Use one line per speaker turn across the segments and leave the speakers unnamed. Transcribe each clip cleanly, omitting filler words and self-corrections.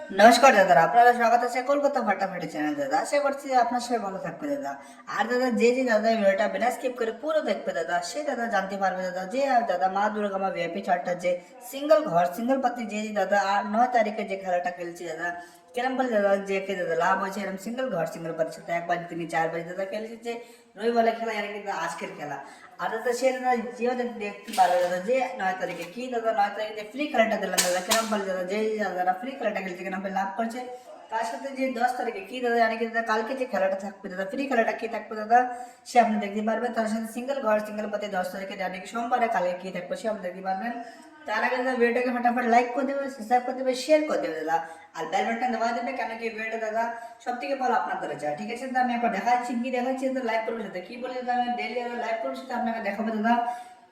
নমস্কার দাদা, আপনারা স্বাগত আছে কলকাতা ফাটাফাটি চ্যানেল। দাদা আশা করছি আপনার সবাই ভালো থাকবে দাদা। আর দাদা যে দাদা এই ভিডিওটা বিনা স্কিপ করে পুরো দেখবে দাদা, সে দাদা জানতে পারবে দাদা যে আর দাদা মা দুর্গা মা ভিআইপি চার্টটা যে সিঙ্গেল ঘর সিঙ্গেল পাতি যে দাদা আর 9 তারিখে যে খেলাটা খেলছি দাদা কিরম বলে দাদা যে কে দাদা লাভ হয়েছে এরকম সিঙ্গেল ঘর সিঙ্গেল পাতির সাথে 1 বাজে তিনি 4 বাজে দাদা খেলেছে যে রবিবারের খেলা এর কিন্তু আজকের খেলা। আর দাদা সে দাদা যেও দেখতে পারবে দাদা যে 9 তারিখে কি দাদা 9 তারিখে যে ফ্রি খেলাটা দিলাম দাদা কিরম বলে দাদা যে দাদা ফ্রি খেলাটা খেলছে কিরম বলে লাভ করছে। তার সাথে যে 10 তারিখে কি দাদা জানি কি দাদা কালকে যে খেলাটা থাকবে দাদা ফ্রি খেলাটা কি থাকবে দাদা সে আপনি দেখতে পারবেন। তার সাথে সিঙ্গেল ঘর সিঙ্গেল পাতি 10 তারিখে জানি কি সোমবারে কালকে কি থাকবে সে আপনি দেখতে পারবেন। তার আগে দাদা ভিডিওটাকে ফটাফট লাইক করে দেবে, সাবস্ক্রাইব করে দেবে, শেয়ার করে দেবে দাদা, আর বেল বাটন দবাই দেবে কেন কি ভিডিওটা দাদা সব থেকে ভালো আপনার দ্বারা যায়। ঠিক আছে দাদা, আমি একবার দেখাচ্ছি কি দেখাচ্ছি দাদা লাইভ করবো সাথে কি বলে দাদা আমি ডেলি লাইভ করবো সাথে আপনাকে দেখাবো দাদা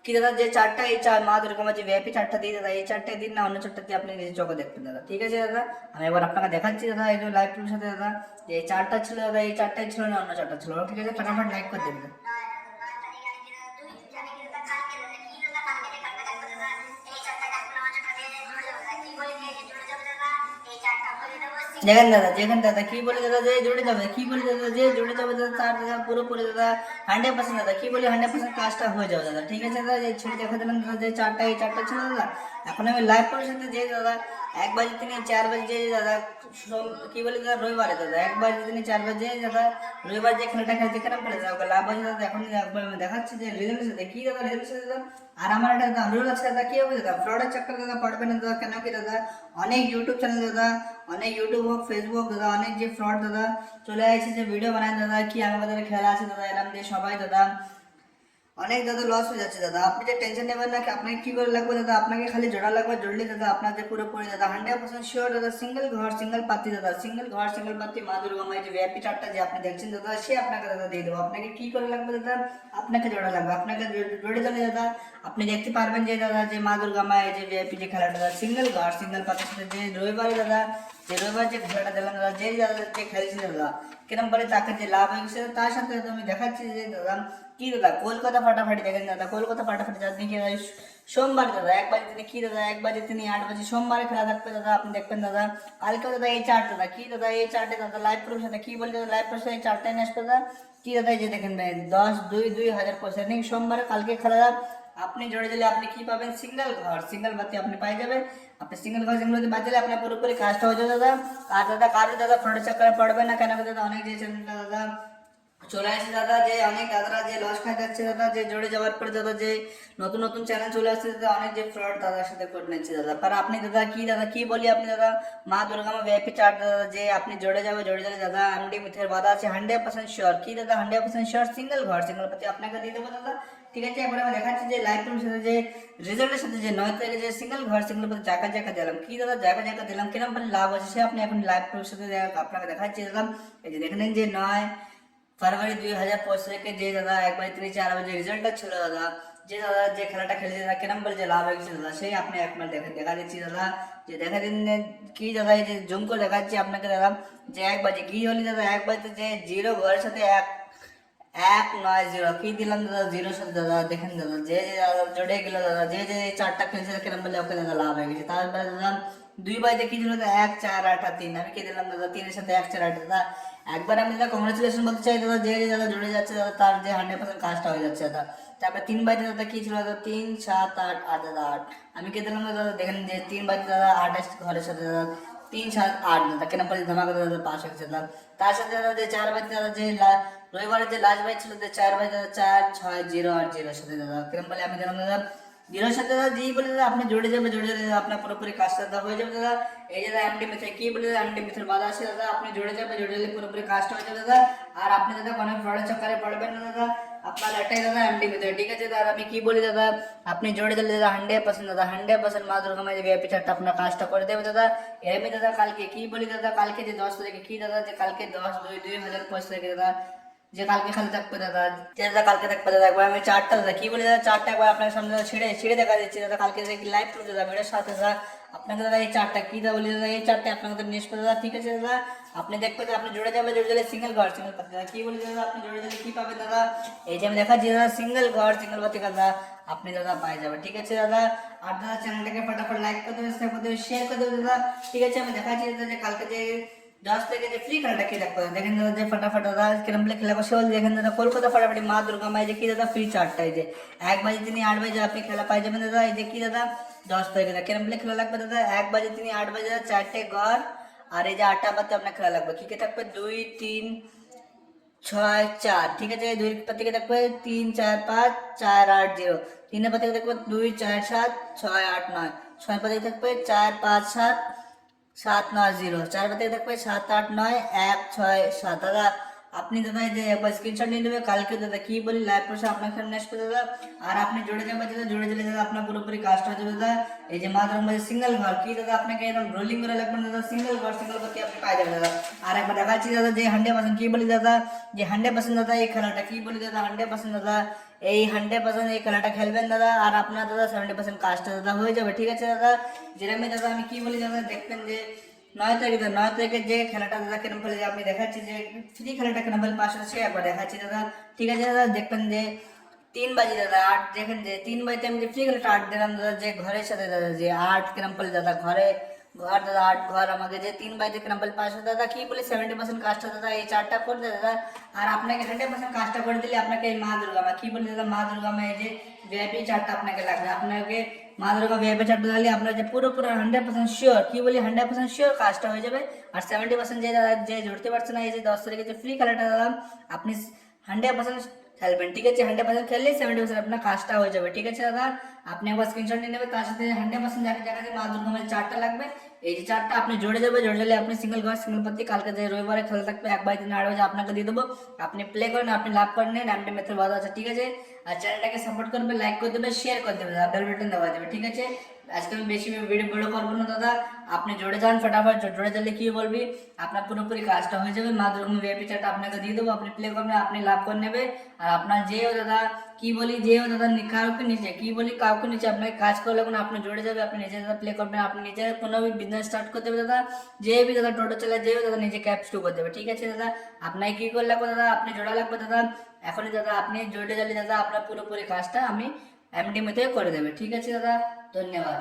কি দাদা যে চারটা এই চার মা দুর্গা যে ভিআইপি চারটা দিই দাদা এই চারটায় দিন না অন্য চারটা দিয়ে আপনি নিজের চোখে দেখবেন দাদা। ঠিক আছে দাদা, আমি এবার আপনাকে দেখাচ্ছি দাদা এই যে লাইভ করবো সাথে দাদা যে এই চারটা ছিল দাদা এই চারটাই ছিল না অন্য চারটা ছিল। ঠিক আছে ফটাফট লাইক করে দেবেন। দেখেন দাদা কি বলে দাদা যে জুড়ে যাবে কি বলে দাদা যে জুড়ে যাবে দাদা তার দাদা পুরোপুরি দাদা 100% দাদা কি বলে 100% কাজটা হয়ে যাবে দাদা। ঠিক আছে দাদা, যে ছবি দেখা দিলাম দাদা যে চারটা এই চারটা ছিল দাদা এখন আমি লাইভ করে সাথে যে দাদা 1 বাজে তিনি 4 বাজে যে দাদা কি বলে দাদা রবিবারে দাদা 1 বাজে তিনি 4 বাজে দাদা রবিবার যে খেলাটা খেলছে কেন খেলে দাদা লাভ হয়েছে দাদা। এখন একবার আমি দেখাচ্ছি যে রেজাল্টের সাথে কি দাদা রেজাল্টের সাথে দাদা। আর আমার একটা দাদা অনুরোধ আছে দাদা কি হবে দাদা ফ্রডের চক্কর দাদা পড়বে না দাদা কেন কি দাদা অনেক ইউটিউব চ্যানেল দাদা অনেক ইউটিউব হোক ফেসবুক দাদা অনেক যে ফ্রড দাদা চলে আসছে যে ভিডিও বানায় দাদা কি আমাদের খেলা আছে দাদা এরকম দিয়ে সবাই দাদা অনেক দাদা লস হয়ে যাচ্ছে দাদা। আপনি যে টেনশন নেবেন না, আপনাকে কি করে লাগবে দাদা আপনাকে খালি জোড়া লাগবে, জড়লে দাদা আপনার যে পুরোপুরি দাদা 100% শিওর দাদা সিঙ্গেল ঘর সিঙ্গেল পাতি দাদা সিঙ্গেল ঘর সিঙ্গেল পাতি মা দুর্গা মায়ের যে ভিআইপি চার্টটা যে আপনি দেখছেন দাদা সে আপনাকে দাদা দিয়ে দেবো। আপনাকে কি করে লাগবে দাদা আপনাকে জোড়া লাগবে, আপনাকে জোড়ে দিলে দাদা আপনি দেখতে পারবেন যে দাদা যে মা দুর্গা মায়ের যে ভিআইপি যে খেলাটা দাদা সিঙ্গেল ঘর সিঙ্গেল পাতির সাথে যে রবিবারে দাদা যে রবিবার যে খেলাটা দিলাম দাদা যে দাদা যে খেলছিল দাদা কিরম বলে তাকে যে লাভ হয়ে গেছে তার সাথে আমি দেখাচ্ছি যে দাদা কি দাদা কলকাতা ফাটাফাটি দেখেন দাদা কলকাতা ফাটাফাটি যার দিকে সোমবার দাদা 1 বাজে তিনি কি দাদা 1 বাজে তিনি 8 বাজে সোমবারে খেলা থাকবে দাদা আপনি দেখবেন দাদা। কালকে দাদা এই চার্ট দাদা কি দাদা এই চার্টে দাদা লাইভ প্রুফ সাথে কি বলে দাদা লাইভ প্রুফ এই চার্টটাই নিয়ে আসবে দাদা কি দাদা এই যে দেখেন ভাই 10-2-2000 পয়সা নেই সোমবারে কালকে খেলা আপনি জোড়ে দিলে আপনি কি পাবেন সিঙ্গেল ঘর সিঙ্গেল বাতি আপনি পাই যাবেন। আপনি সিঙ্গেল ঘর সিঙ্গেল বাতি বাঁচলে আপনার পুরোপুরি কাজটা হয়ে যাবে দাদা। আর দাদা কারো দাদা ফ্রডের চক্করে পড়বে না কেন দাদা অনেক যে দাদা চলে আসছে দাদা যে অনেক দাদারা যে লস খাই যাচ্ছে দাদা যে জড়ে যাওয়ার পরে দাদা যে নতুন নতুন চ্যানেল চলে আসছে দাদা অনেক যে ফ্রড দাদার সাথে করে নিচ্ছে দাদা। पर আপনি দাদা কি বলি আপনি দাদা মা দুর্গা মা ভিআইপি চার্ট দাদা যে আপনি জড়ে যাবে দাদা এমডি মিথের বাধা আছে 100% শিওর কি দাদা 100% শিওর সিঙ্গেল ঘর সিঙ্গেল পাতি আপনাকে দিয়ে দেবো দাদা। ঠিক আছে এবার আমি দেখাচ্ছি যে লাইভ এর সাথে যে রেজাল্টের সাথে যে 9 তারিখে যে সিঙ্গেল ঘর সিঙ্গেল পাতি জায়গা জায়গা দিলাম কি দাদা জায়গা জায়গা দিলাম কিরম বলে লাভ আছে সে আপনি এখন লাইভ এর সাথে আপনাকে দেখাচ্ছি দাদা। এই যে দেখেন যে 9 फरवरी 2025 के जे दादा 1 বাজে তিনি 4 বাজে রেজাল্টটা ছিল দাদা যে দাদা যে খেলাটা খেলেছে দাদা কেরম বলে যে লাভ হয়ে গেছে দাদা সেই আপনি এক মিনিট দেখা দিচ্ছি দাদা যে দেখা দিন কি দাদা এই যে জুম করে দেখাচ্ছি আপনাকে দাদা যে 1 বাজে কি হলি দাদা 1 বাজে যে 0 ঘরের সাথে 1-9-0 কি দিলাম দাদা 0 সাথে দাদা দেখেন দাদা যে জড়ে গেল দাদা যে চারটা খেলছে কেরম বলে ওকে দাদা লাভ হয়ে গেছে। তারপরে দাদা 2 বাজে কি ছিল দাদা 1-4-8-3 আমি কি দিলাম দাদা 3 এর সাথে 1-4-8 দাদা একবার আমি দাদা কংগ্রেচুলেশন বলতে চাই দাদা যে দাদা জুড়ে যাচ্ছে দাদা তার যে 100% কাজটা হয়ে যাচ্ছে দাদা। তারপরে 3 বাজে দাদা কি ছিল দাদা 3-7-8 দাদা 8 আমি কি দিলাম দাদা দেখেন যে 3 বাজে দাদা 8 ঘরের সাথে দাদা 3-7-8 দাদা কেন পরে ধামাকা দাদা পাস হয়ে গেছে দাদা। তার সাথে দাদা যে 4 বাজে দাদা যে রবিবারে যে লাস্ট বাই ছিল 4 বাজে দাদা 4-6-0-8-0 সাথে দাদা কেন বলে আমি দিলাম দাদা 0 সাথে দাদা জি বলে দাদা আপনি জুড়ে যাবে দাদা আপনার পুরোপুরি কাজটা দাদা হয়ে যাবে দাদা। এই যে এমডি মেথড কি বলে দাদা এমডি মেথড বাধা আছে দাদা আপনি জুড়ে দিলে পুরোপুরি কাজটা হয়ে যাবে দাদা। আর আপনি দাদা কোনো ফ্রডের চক্করে পড়বেন না দাদা আপনার এটাই দাদা এমডি মেথড। ঠিক আছে দাদা আমি কি বলি দাদা আপনি জুড়ে দিলে দাদা 100% দাদা 100% মা দুর্গা মায়ের ভিআইপি চার্টটা আপনার কাজটা করে দেবে দাদা। এরমই দাদা কালকে কি বলি দাদা কালকে যে 10 তারিখে কি দাদা যে কালকে 10-2-2025 তারিখে দাদা যে কালকে খেলে থাকবে দাদা যে দাদা কালকে থাকবে দাদা একবার আমি চারটা দাদা কি বলি দাদা চারটা একবার আপনার সামনে ছিঁড়ে দেখা দিচ্ছি দাদা কালকে লাইভ করে দাদা ভিডিওর সাথে দাদা আপনাকে দাদা এই চারটা কি দাদা বলি দাদা এই চারটে আপনাকে নিয়ে আসবে দাদা। ঠিক আছে দাদা আপনি দেখবেন যে আপনি জুড়ে দিলে সিঙ্গেল ঘর সিঙ্গেল পাতি দাদা কি বলি দাদা আপনি জুড়ে দিলে কি পাবেন দাদা এই যে আমি দেখাচ্ছি দাদা সিঙ্গেল ঘর সিঙ্গেল পাতি দাদা আপনি দাদা পাই যাবে। ঠিক আছে দাদা, আর দাদা চ্যানেলটাকে ফটাফট লাইক করে দেবে, সাবস্ক্রাইব করে দেবে, শেয়ার করে দেবে দাদা। ঠিক আছে, আমি দেখাচ্ছি দাদা যে কালকে যে 10 থেকে যে ফ্রি খেলাটা কি দেখবো দেখেন দাদা, যে ফটাফট দাদা কিরম প্লে খেলা করছে বলে দেখেন দাদা, কলকাতা ফাটাফাটি মা দুর্গা মাই যে কি দাদা ফ্রি চারটা, এই যে 1 বাজে তিনি 8 বাজে আপনি খেলা পাই যাবেন দাদা। এই যে কি দাদা 10 তারিখে দাদা কিরম প্লে খেলা লাগবে দাদা, 1 বাজে তিনি 8 বাজে দাদা 4টে ঘর, আর এই যে 8টা বাজে আপনার খেলা লাগবে। কি কি থাকবে 2 3 6 4, ঠিক আছে, 2 পাতিকে দেখবে 3 4 5 4 8 0, 3 পাতিকে দেখবে 2 4 7 6 8 9, 6 পাতিকে দেখবে 4 5 7 7 9 0, 4 পাতিকে দেখবে 7 8 9 1 6 7 দাদা। আপনি দাদা এই যে একবার স্ক্রিনশট নিয়ে নেবে, কালকে দাদা কি বলি লাইভ প্রসে আপনার সামনে আসবে দাদা। আর আপনি জুড়ে যাবে দাদা, জুড়ে গেলে দাদা আপনার পুরোপুরি কাজটা হয়ে যাবে দাদা। এই যে মাত্র মধ্যে সিঙ্গেল ঘর কি দাদা আপনাকে এরকম রোলিং করে লাগবে না দাদা, সিঙ্গেল ঘর সিঙ্গেল করতে আপনি পাই যাবেন দাদা। আর একবার দেখাচ্ছি দাদা যে 100% কি বলি দাদা, যে 100% দাদা এই খেলাটা কি বলি দাদা 100% দাদা, এই 100% এই খেলাটা খেলবেন দাদা, আর আপনার দাদা 70% কাজটা দাদা হয়ে যাবে। ঠিক আছে দাদা, যেরকম দাদা আমি কি বলি দাদা, দেখবেন যে 9 তারিখে যে খেলাটা দাদা কেরম খেলে আমি দেখাচ্ছি, যে ফ্রি খেলাটা কেরম খেলে 500 সে একবার দেখাচ্ছি দাদা। ঠিক আছে দাদা, দেখবেন যে 3 বাজে দাদা 8, দেখেন যে 3 বাজে আমি যে ফ্রি খেলাটা 8 দিলাম দাদা, যে ঘরের সাথে দাদা যে 8 কেরম খেলে দাদা, ঘরে ঘর দাদা 8 ঘর আমাকে যে 3 বাজে কেরম খেলে 500 দাদা, কি বলে 70% কাজটা দাদা এই 4টা করে দেয় দাদা। আর আপনাকে 100% কাজটা করে দিলে আপনাকে এই মা দুর্গা মা কি বলি দাদা, মা দুর্গা মা এই যে ভিআইপি চার্টটা আপনাকে লাগবে, আপনাকে মা দুর্গা ভিআইপি চার্টটা দিলে আপনার যে পুরো 100% শিওর কি বলি 100% শিওর কাজটা হয়ে যাবে। আর 70% যে দাদা যে জুড়তে পারছে না, এই যে 10 তারিখে যে ফ্রি খেলাটা দাদা আপনি 100% খেলবেন। ঠিক আছে, 100% খেললেই 70% আপনার কাজটা হয়ে যাবে। ঠিক আছে দাদা, আপনি একবার স্ক্রিনশট নিয়ে নেবেন, তার সাথে 100% যাকে জায়গাতে মা দুর্গা মায়ের চার্টটা লাগবে, এই যে চার্টটা আপনি জুড়ে যাবে, জুড়ে গেলে আপনি সিঙ্গেল ঘর সিঙ্গেল পাতি কালকে যে রবিবারে খেলা থাকবে 1 বাজে 8 বাজে আপনাকে দিয়ে দেবো, আপনি প্লে করেন, আপনি লাভ করে নেন, এমনি মেথড বাদ আছে। ঠিক আছে, আর চ্যানেলটাকে সাপোর্ট করবে, লাইক করে দেবে, শেয়ার করে দেবে দাদা, বেল বাটন দেওয়া যাবে। ঠিক আছে, আজকে আমি বেশি ভিডিও বড় করবো না দাদা, আপনি জুড়ে যান ফটাফট, জুড়ে গেলে কি বলবি আপনার পুরোপুরি কাজটা হয়ে যাবে। মা দুর্গা ভিআইপি চার্টটা আপনাকে দিয়ে দেবো, আপনি প্লে করবেন, আপনি লাভ করে নেবে। আর আপনার যেও দাদা কি বলি যেও দাদা কাউকে নিচে কি বলি কাউকে নিচে আপনাকে কাজ করলে কোনো আপনি জুড়ে যাবে, আপনি নিজে দাদা প্লে করবেন, আপনি নিজে কোনো भी বিজনেস স্টার্ট করতে হবে দাদা, যে भी দাদা টোটো চালায় যেও দাদা নিজে ক্যাব শুরু করতে হবে। ঠিক আছে দাদা, আপনাকে কি করে লাগবে দাদা, আপনি জোড়া লাগবে দাদা এখনই দাদা, আপনি জোড়ে গেলে দাদা আপনার পুরোপুরি কাজটা আমি এমডি মেথে করে দেবে। ঠিক আছে দাদা, ধন্যবাদ।